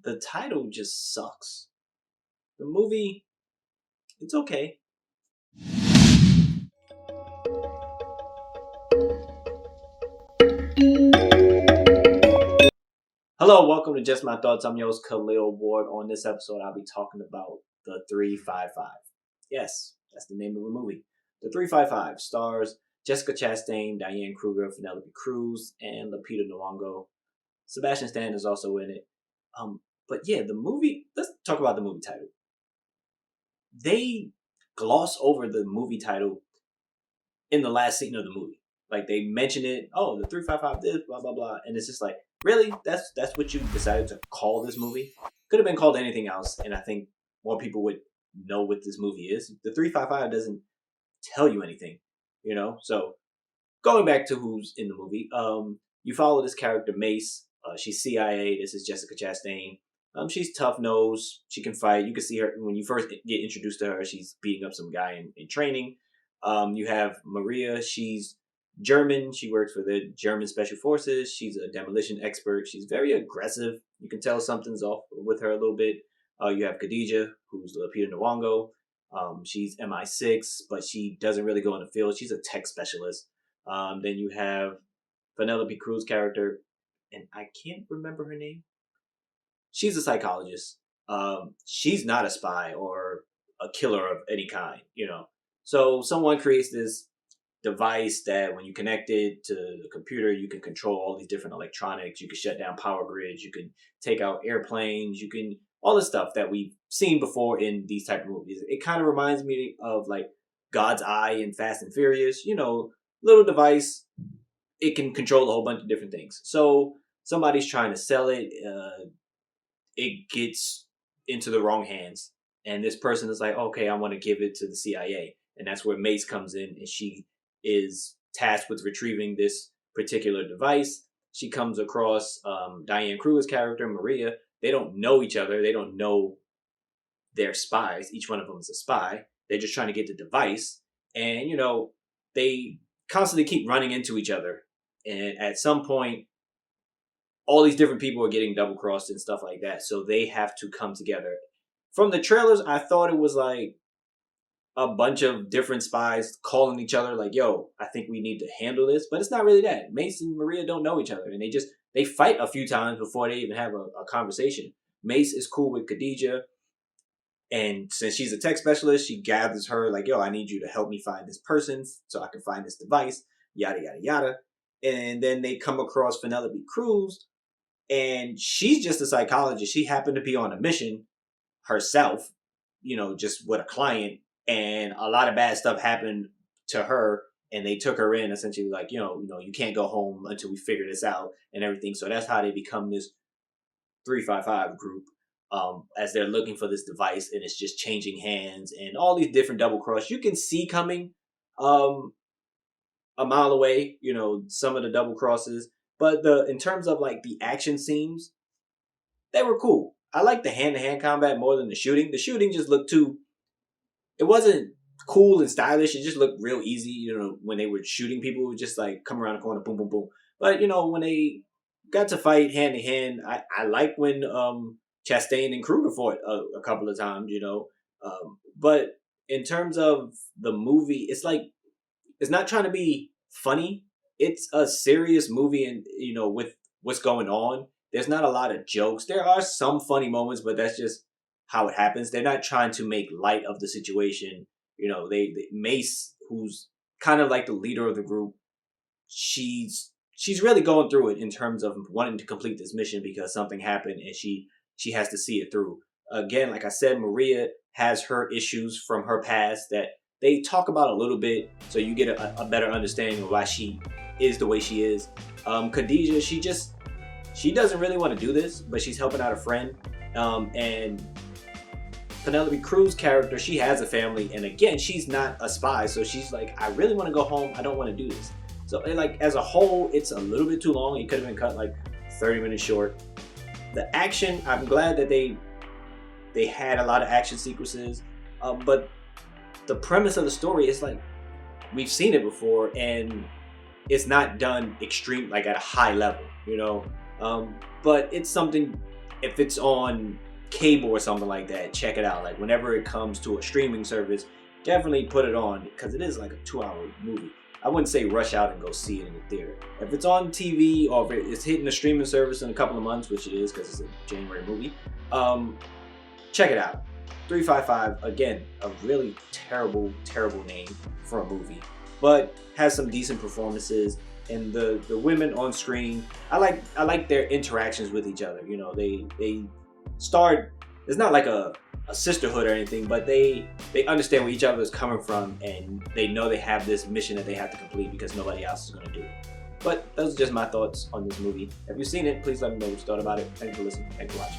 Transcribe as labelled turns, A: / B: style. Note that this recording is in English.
A: the title just sucks. The movie, it's okay. Hello, welcome to Just My Thoughts. I'm your host, Khaleel Ward. On this episode, I'll be talking about The 355. Yes, that's the name of the movie. The 355 stars Jessica Chastain, Diane Kruger, Penelope Cruz, and Lupita Nyong'o. Sebastian Stan is also in it. But yeah, the movie, let's talk about the movie title. They gloss over the movie title in the last scene of the movie. Like they mention it, oh, the 355 this, blah blah blah, and it's just like, really? That's what you decided to call this movie? Could have been called anything else, and I think more people would know what this movie is. The 355 doesn't tell you anything, you know? So going back to who's in the movie, you follow this character Mace. She's CIA. This is Jessica Chastain. She's tough nosed. She can fight. You can see her when you first get introduced to her. She's beating up some guy in training. You have Maria. She's German. She works for the German Special Forces. She's a demolition expert. She's very aggressive. You can tell something's off with her a little bit. You have Khadija, who's Lupita Nyong'o. She's MI6, but she doesn't really go in the field. She's a tech specialist. Then you have Penelope Cruz character, and I can't remember her name. She's a psychologist. She's not a spy or a killer of any kind, you know. So someone creates this device that when you connect it to the computer, you can control all these different electronics. You can shut down power grids. You can take out airplanes. You can all the stuff that we've seen before in these type of movies. It kind of reminds me of like God's Eye in Fast and Furious. You know, little device. It can control a whole bunch of different things. So somebody's trying to sell it. It gets into the wrong hands, and this person is like, okay, I want to give it to the CIA, and that's where Mace comes in, and she is tasked with retrieving this particular device. She comes across Diane Kruger's character, Maria. They don't know each other. They don't know they're spies. Each one of them is a spy. They're just trying to get the device. And, you know, they constantly keep running into each other. And at some point, all these different people are getting double crossed and stuff like that. So they have to come together. From the trailers, I thought it was like a bunch of different spies calling each other like, yo, I think we need to handle this. But it's not really that. Mace and Maria don't know each other. And they fight a few times before they even have a conversation. Mace is cool with Khadija. And since she's a tech specialist, she gathers her like, yo, I need you to help me find this person so I can find this device, yada, yada, yada. And then they come across Penelope Cruz, and she's just a psychologist. She happened to be on a mission herself, you know, just with a client, and a lot of bad stuff happened to her, and they took her in essentially like, you can't go home until we figure this out and everything. So that's how they become this 355 group, as they're looking for this device, and it's just changing hands and all these different double cross you can see coming a mile away, you know, some of the double crosses. But in terms of like the action scenes, they were cool. I like the hand-to-hand combat more than the shooting. The shooting just looked it wasn't cool and stylish. It just looked real easy. You know, when they were shooting people, it would just like come around the corner, boom, boom, boom. But, you know, when they got to fight hand-to-hand, I like when Chastain and Kruger fought a couple of times, you know. But in terms of the movie, it's like, it's not trying to be funny. It's a serious movie, and, you know, with what's going on, there's not a lot of jokes. There are some funny moments, but that's just how it happens. They're not trying to make light of the situation. You know, Mace, who's kind of like the leader of the group, she's really going through it in terms of wanting to complete this mission because something happened, and she has to see it through. Again, like I said, Maria has her issues from her past that they talk about a little bit, so you get a better understanding of why she is the way she is. Khadija, she doesn't really want to do this, but she's helping out a friend. And Penelope Cruz character, she has a family, and again, she's not a spy, so she's like, I really want to go home. I don't want to do this. So, like, as a whole, it's a little bit too long. It could have been cut like 30 minutes short. The action, I'm glad that they had a lot of action sequences, but the premise of the story is like, we've seen it before, and it's not done extreme, like at a high level, you know. But it's something if it's on cable or something like that, check it out. Like whenever it comes to a streaming service, definitely put it on because it is like a 2-hour movie. I wouldn't say rush out and go see it in the theater. If it's on TV or if it's hitting a streaming service in a couple of months, which it is because it's a January movie, check it out. 355, again, a really terrible name for a movie, but has some decent performances. And the women on screen, I like their interactions with each other. You know, they start. It's not like a sisterhood or anything, but they understand where each other is coming from, and they know they have this mission that they have to complete because nobody else is going to do it. But those are just my thoughts on this movie. If you've seen it, please let me know what you thought about it. Thanks for listening. Thanks for watching.